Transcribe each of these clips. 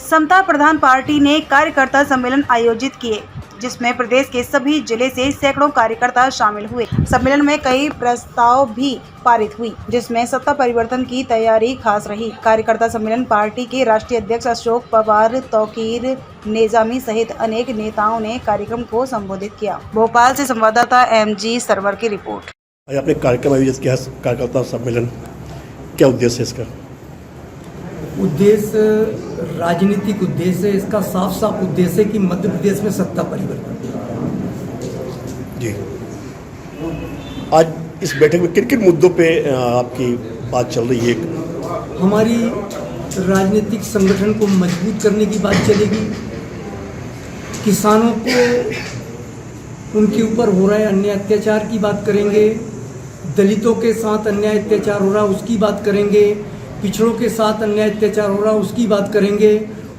समता प्रधान party ने कार्यकर्ता सम्मेलन आयोजित किए, जिसमें प्रदेश के सभी जिले से सैकड़ों कार्यकर्ता शामिल हुए। सम्मेलन में कई प्रस्ताव भी पारित हुई, जिसमें सत्ता परिवर्तन की तैयारी खास रही। कार्यकर्ता सम्मेलन पार्टी के राष्ट्रीय अध्यक्ष अशोक पवार, तौकीर निजामी सहित अनेक नेताओं ने कार्यक्रम को संबोधित किया। भोपाल से संवाददाता MG सरवर की रिपोर्ट। आज आपने कार्यक्रम आयोजित किया कार्यकर्ता सम्मेलन, क्या उद्देश्य है इसका? उद्देश्य राजनीतिक उद्देश्य है। इसका साफ उद्देश्य है कि मध्य प्रदेश में सत्ता परिवर्तन। जी, आज इस बैठक में किन किन मुद्दों पे आपकी बात चल रही है? हमारी राजनीतिक संगठन को मजबूत करने की बात चलेगी, किसानों को उनके ऊपर हो रहे अन्याय अत्याचार की बात करेंगे, दलितों के साथ अन्याय अत्याचार हो रहा उसकी बात करेंगे, पिछड़ों के साथ अन्याय अत्याचार हो रहा उसकी बात करेंगे,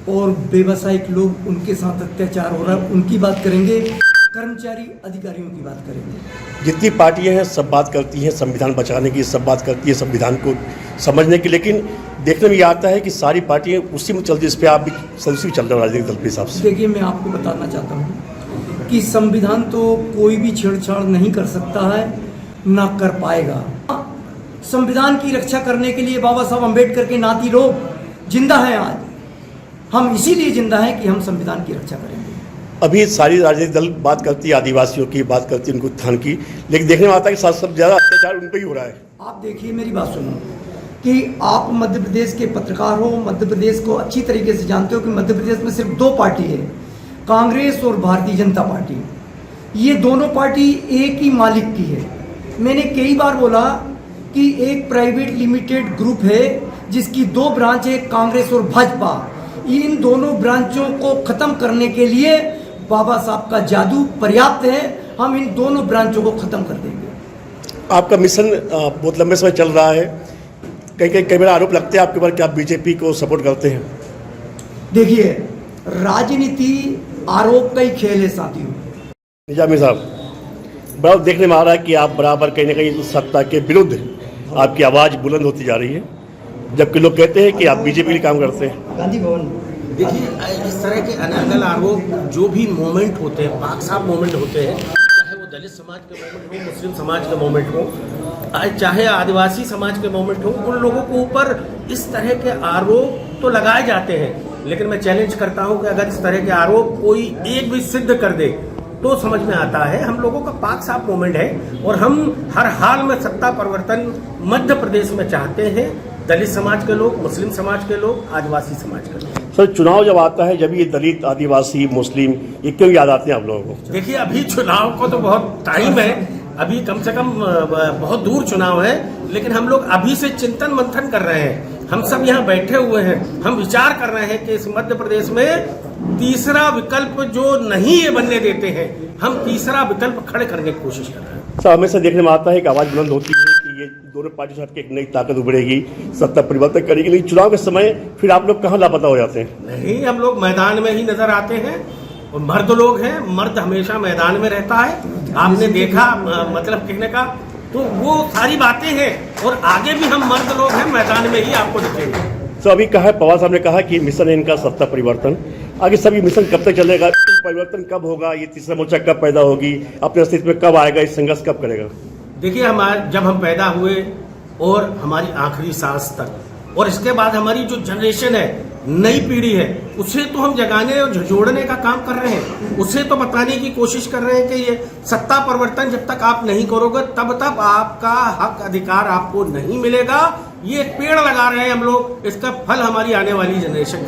और व्यवसायिक लोग उनके साथ अत्याचार हो रहा उनकी बात करेंगे, कर्मचारी अधिकारियों की बात करेंगे। जितनी पार्टियां हैं सब बात करती हैं संविधान बचाने की, सब बात करती है संविधान को समझने की, लेकिन देखने में ये आता है कि सारी पार्टियां उसी में चलती है। इस पर आप भी सदस्य चल रहे राजनीतिक दल के हिसाब से। देखिए, मैं आपको बताना चाहता हूँ कि संविधान तो कोई भी छेड़छाड़ नहीं कर सकता है, ना कर पाएगा। संविधान की रक्षा करने के लिए बाबा साहब अम्बेडकर के नाती लोग जिंदा हैं। आज हम इसीलिए जिंदा हैं कि हम संविधान की रक्षा करेंगे। अभी सारी राजनीतिक दल बात करती है आदिवासियों की, बात करती है उनको उत्थान की, लेकिन देखने में आता है कि सबसे ज़्यादा अत्याचार उन पर ही हो रहा है। आप देखिए, मेरी बात सुनो कि आप मध्य प्रदेश के पत्रकार हो, मध्य प्रदेश को अच्छी तरीके से जानते हो कि मध्य प्रदेश में सिर्फ दो पार्टी है, कांग्रेस और भारतीय जनता पार्टी। ये दोनों पार्टी एक ही मालिक की है। मैंने कई बार बोला कि एक प्राइवेट लिमिटेड ग्रुप है जिसकी दो ब्रांच है, कांग्रेस और भाजपा। इन दोनों ब्रांचों को खत्म करने के लिए बाबा साहब का जादू पर्याप्त है। हम इन दोनों ब्रांचों को खत्म कर देंगे। आपका मिशन बहुत लंबे समय चल रहा है, कई बार आरोप लगते हैं आपके ऊपर कि आप बीजेपी को सपोर्ट करते हैं। देखिए, राजनीति आरोप का ही खेल है साथियों। निजामी साहब, बराबर देखने में आ रहा है कि आप बराबर कहीं ना कहीं सत्ता के विरुद्ध आपकी आवाज़ बुलंद होती जा रही है, जबकि लोग कहते हैं कि आप बीजेपी के लिए काम करते हैं। गांधी भवन। देखिए, इस तरह के अनर्गल आरोप जो भी मोमेंट होते हैं, पाक साहब मोमेंट होते हैं, चाहे वो दलित समाज के मोमेंट हो, मुस्लिम समाज के मोमेंट हो, चाहे आदिवासी समाज के मोमेंट हो, उन लोगों के ऊपर इस तरह के आरोप तो लगाए जाते हैं। लेकिन मैं चैलेंज करता हूं कि अगर इस तरह के आरोप कोई एक भी सिद्ध कर दे तो समझ में आता है। हम लोगों का पाक साफ मूवमेंट है और हम हर हाल में सत्ता परिवर्तन मध्य प्रदेश में चाहते हैं। दलित समाज के लोग, मुस्लिम समाज के लोग, आदिवासी समाज के लोग। सर, चुनाव जब आता है, जब ये दलित, आदिवासी, मुस्लिम, ये क्यों याद आते हैं आप लोगों को? देखिए, अभी चुनाव को तो बहुत टाइम है, अभी कम से कम बहुत दूर चुनाव है, लेकिन हम लोग अभी से चिंतन मंथन कर रहे हैं। हम सब यहाँ बैठे हुए हैं, हम विचार कर रहे हैं कि इस मध्य प्रदेश में तीसरा विकल्प जो नहीं ये बनने देते हैं, हम तीसरा विकल्प खड़े करने की कोशिश कर रहे हैं। सर, हमेशा देखने में आता है कि आवाज़ बुलंद होती है कि ये दोनों पार्टी से हटके एक नई ताकत उभरेगी, सत्ता परिवर्तन करेगी, लेकिन चुनाव के समय फिर आप लोग कहाँ लापता हो जाते हैं? नहीं, हम लोग मैदान में ही नजर आते हैं और मर्द लोग हैं, मर्द हमेशा मैदान में रहता है। आपने देखा, मतलब कहने का तो वो सारी बातें हैं, और आगे भी हम मर्द लोग हैं, मैदान में ही आपको दिखेंगे। तो अभी कहा है, पवार साहब ने कहा कि मिशन है इनका सत्ता परिवर्तन। आगे सब ये मिशन कब तक चलेगा? परिवर्तन कब होगा? ये तीसरा मोर्चा कब पैदा होगी? अपने अस्तित्व में कब आएगा? इस संघर्ष कब करेगा? देखिए, जब हम पैदा हुए और हमारी आखिरी सांस तक, और इसके बाद हमारी जो जनरेशन है, नई पीढ़ी है, उसे तो हम जगाने और जोड़ने का काम कर रहे हैं। उसे तो बताने की कोशिश कर रहे हैं कि ये सत्ता परिवर्तन जब तक आप नहीं करोगे तब तक आपका हक अधिकार आपको नहीं मिलेगा। ये पेड़ लगा रहे हैं हम लोग, इसका फल हमारी आने वाली जनरेशन